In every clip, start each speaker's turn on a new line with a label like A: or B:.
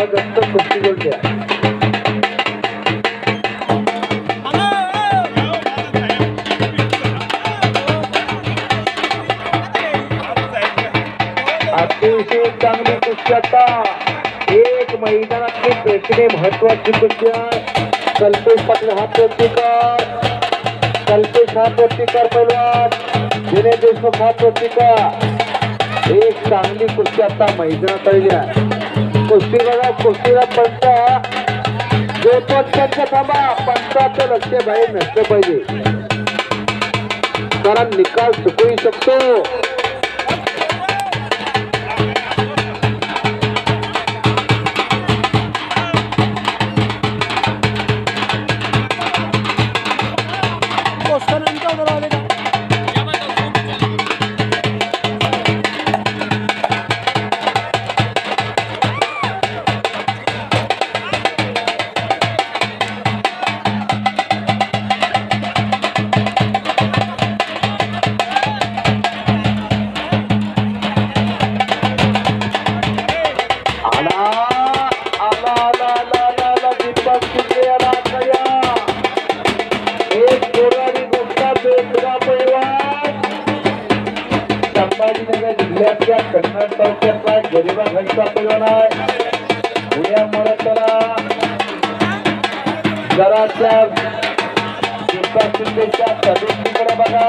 A: सर्वात जास्त कुस्ती बोलते अतिशय चांगली कुस्ती आता एक मैदानातली प्रेक्षणीय महत्वाची कुस्ती आहे कल्पेश पाटील हा प्रतिकार कल्पेश हा प्रतिकार पैलवान विनय देशमुख हा प्रतिकार एक चांगली कुस्ती आता मैदानात आलेली आहे कुस्ती बघा कुस्तीला पंचा जो पंच थांबा पंचाचं लक्ष बाहेर नसलं पाहिजे कारण निकाल चुकवू शकतो जिल्ह्यातल्या कन्नड तालुक्यातला गरिबा घरचा पैलवान आहे पुण्या मराठवाडा जराच्या दीपक शिंदेच्या सदस्यकडे बघा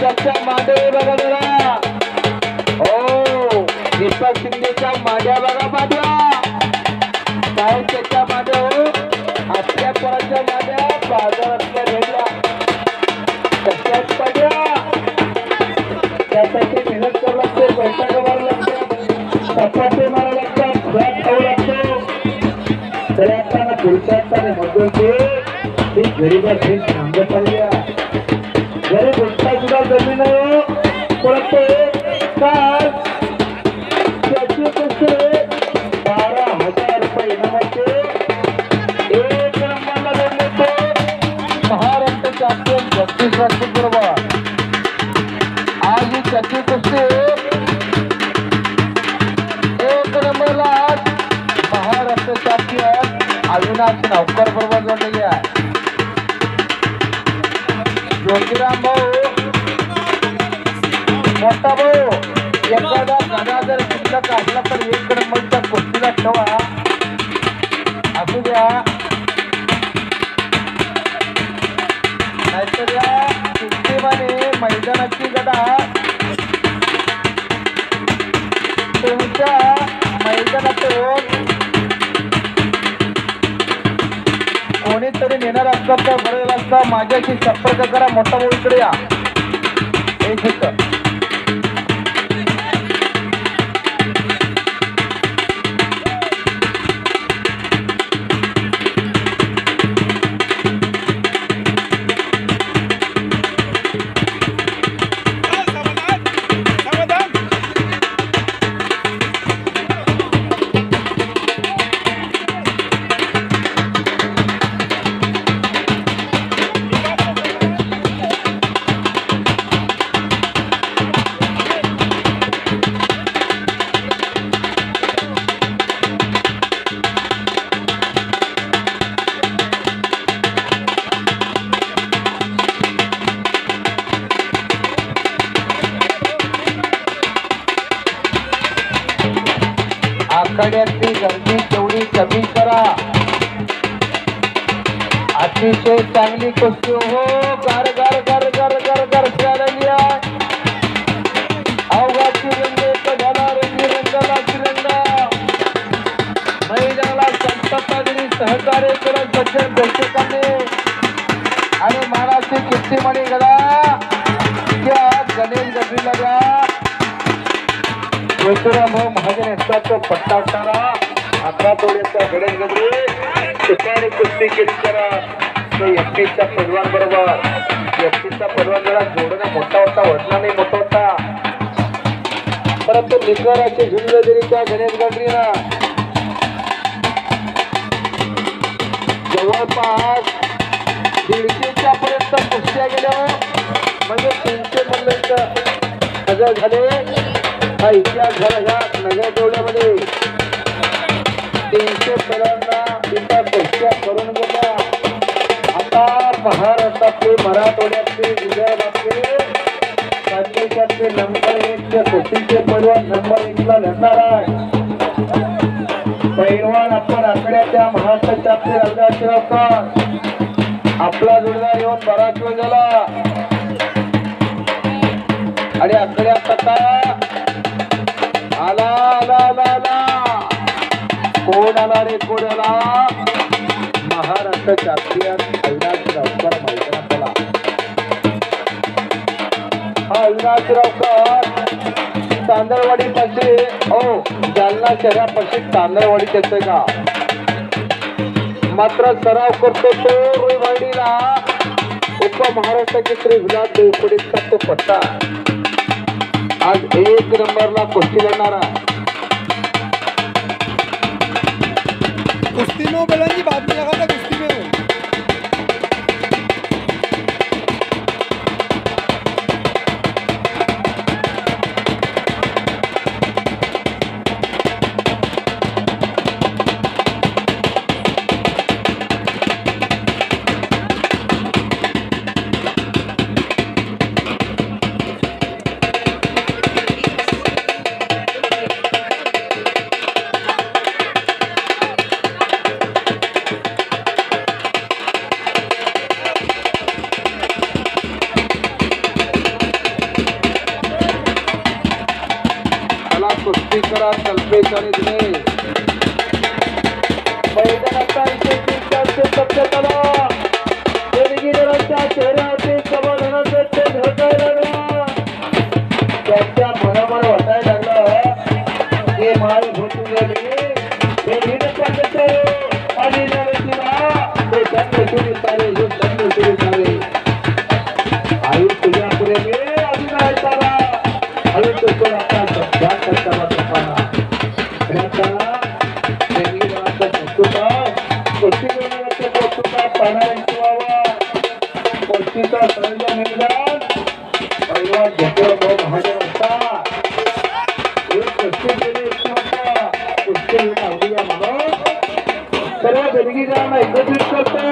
A: त्याच्या मांडे बघा जरा हो दीपक शिंदेच्या मांड्या बघा मांड्या काय त्याच्या मांड्या हो आपल्या कोणाच्या मांड्या बाजारातल्या रेड्या कशात पडल्या त्यासाठी मेहनत करावं लागते पैसा कमावा लागतो सपाटे मारा लागतात फ्लॅट खाऊ लागतो तर आता पुरुषार्थाने मधून ते गरीबाची सांगत आल्या गरीब उठता सुद्धा जमीन परत काल त्याचे कसे 12,000 रुपये इनामाचे एक नंबरला जोडले तो महाराष्ट्र चॅम्पियन 32 वर्ष बरोबर आज ही त्याची कुस्ती एक नंबरला महाराष्ट्र चॅम्पियन अविनाश नावकर बरोबर जोडलेली आहे ज्योतिराम भाऊ मोठा भाऊ एखादा गाडा जर शिल्लक असला तर एक नंबरच्या कुस्तीला ठेवा असू द्या नाहीतर या कुस्तीमध्ये मैदानाची गदा तुमच्या मैदानातून कोणीतरी नेणार असतात तर बरं असतं माझ्याशी संपर्क करा मोठा भाऊ इकडे या एक मिनिट आखाड्यातली गर्दी तेवढी कमी करा अतिशय चांगली कुस्ती हो गार गार गार गार गार गार खेळायला अवघा तिरंग एक झाला रंगी रंगाला तिरंगा मैदानाला संततागिरी सहकार्य करत सज्जन दर्शकांनी आणि महाराष्ट्र कुस्तीमध्ये गेला त्या गणेश गजरीला द्या ज्योतिराम महाजन यांचा तो पट्टा उठारा 11 तोड्याचा गणेश गजरे ठिकाणी कुस्ती केली करा तो एकटीचा पैलवान बरोबर एकटीचा पैलवान जरा जोडणं मोठा होता वजना नाही मोठा होता परंतु निकराची झुंजगिरीच्या गणेश गजरीला जवळपास 150च्या पर्यंत कुस्त्या गेल्या म्हणजे 300 पर्यंत हजर झाले हा इतिहास झाला ह्या नगर तेवढ्यामध्ये 300 पैलवानांना तिथं कुस्त्या करून घेतल्या. आता महाराष्ट्रातले मराठवाड्यातले विदर्भातले खानदेशातले नंबर 1 चे कुस्तीचे पैलवान नंबर 1 ला लढणार आहे. पैलवान आपण आकड्याच्या महाराष्ट्राचे आपले राजाशिरावकर आपला जोडदार येऊन बराच वेळ झाला आणि आकड्यात आता आला आला आला आला कोण आला रे कोण आला. महाराष्ट्र चॅम्पियन अविनाशरावकर मैदानात आला. हा अविनाशरावकर तांदळवाडी पाशी जालना शहरापाशी तांदळवाडी त्याचं गाव. मात्र सराव करतो तो रुईवाडीला उपमहाराष्ट्र केसरी विलास देवपुरीचा तो पट्टा. आज 1 नंबरला कुस्ती लढणारा.
B: कुश्ती में वो बेलन की बात नहीं लगा था कुश्ती में वो
A: कुस्ती करा कल्पेश आणि दिनेश. मैदानाचा शब्द आला. देणगीदारांच्या चेहऱ्यावरती समाधानाचं तेज होतायला लागला. त्यांच्या मनावर वाटायला लागलं हे माल होतून गेली हे नीट आणि ते धन्य सारे हे धन्य सारे आई तुझ्या पुढे मी अजून ऐकायला अजून तो आता सर्व देणगीदारांना एकत्रित करतो.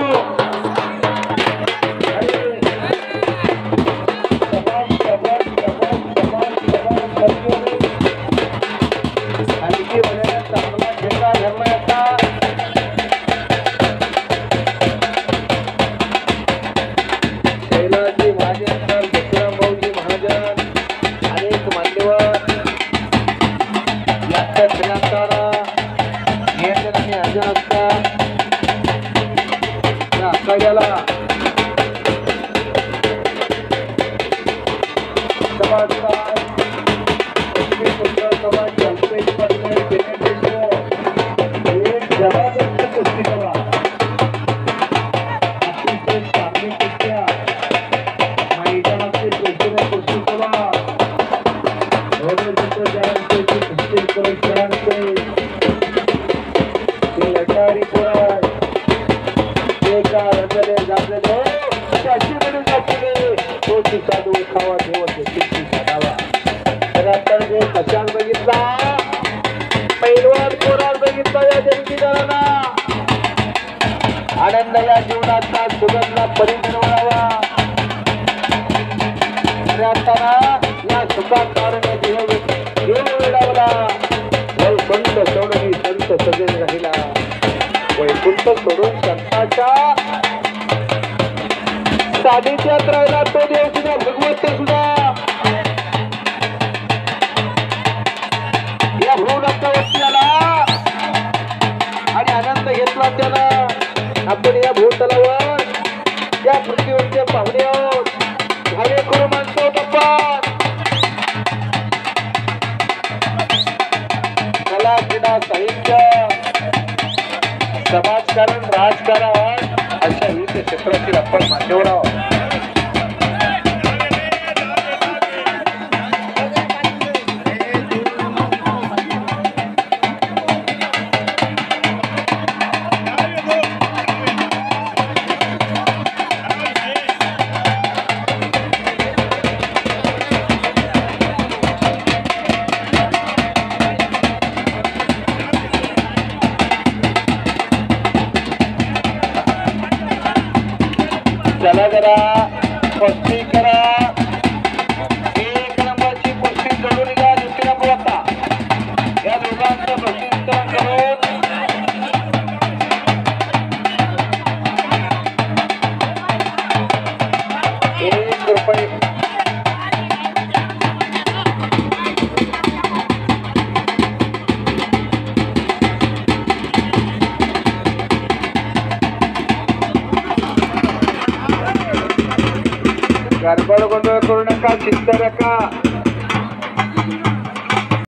A: आनंद या जीवनाचा सुगंधा परिनिर्वाळावा. या सुखात जीव मिळवला. वैकुंठ सोडून संत सजन राहिला. वैकुंठ सोडून संतांच्या सानिध्यात राहिला तो देव सुद्धा भगवंत सुद्धा या भूलोकावरती आला आणि आनंद घेतला त्याला. आपण या भूतलावर या पृथ्वीवरचे पाहुणे आहोत. भावे करू माणसं आपण कला क्रीडा साहित्य समाजकारण राजकारण अशा विविध क्षेत्रातील आपण मान्यवर आहोत. चला जरा कुस्ती करा. एक नंबरची कुस्ती जोडून घ्या. दुसरी नंबर आता या दोघांचं प्रशिक्षण करून ₹1. गडबड गोंधळ करू नका. शिस्त राखा.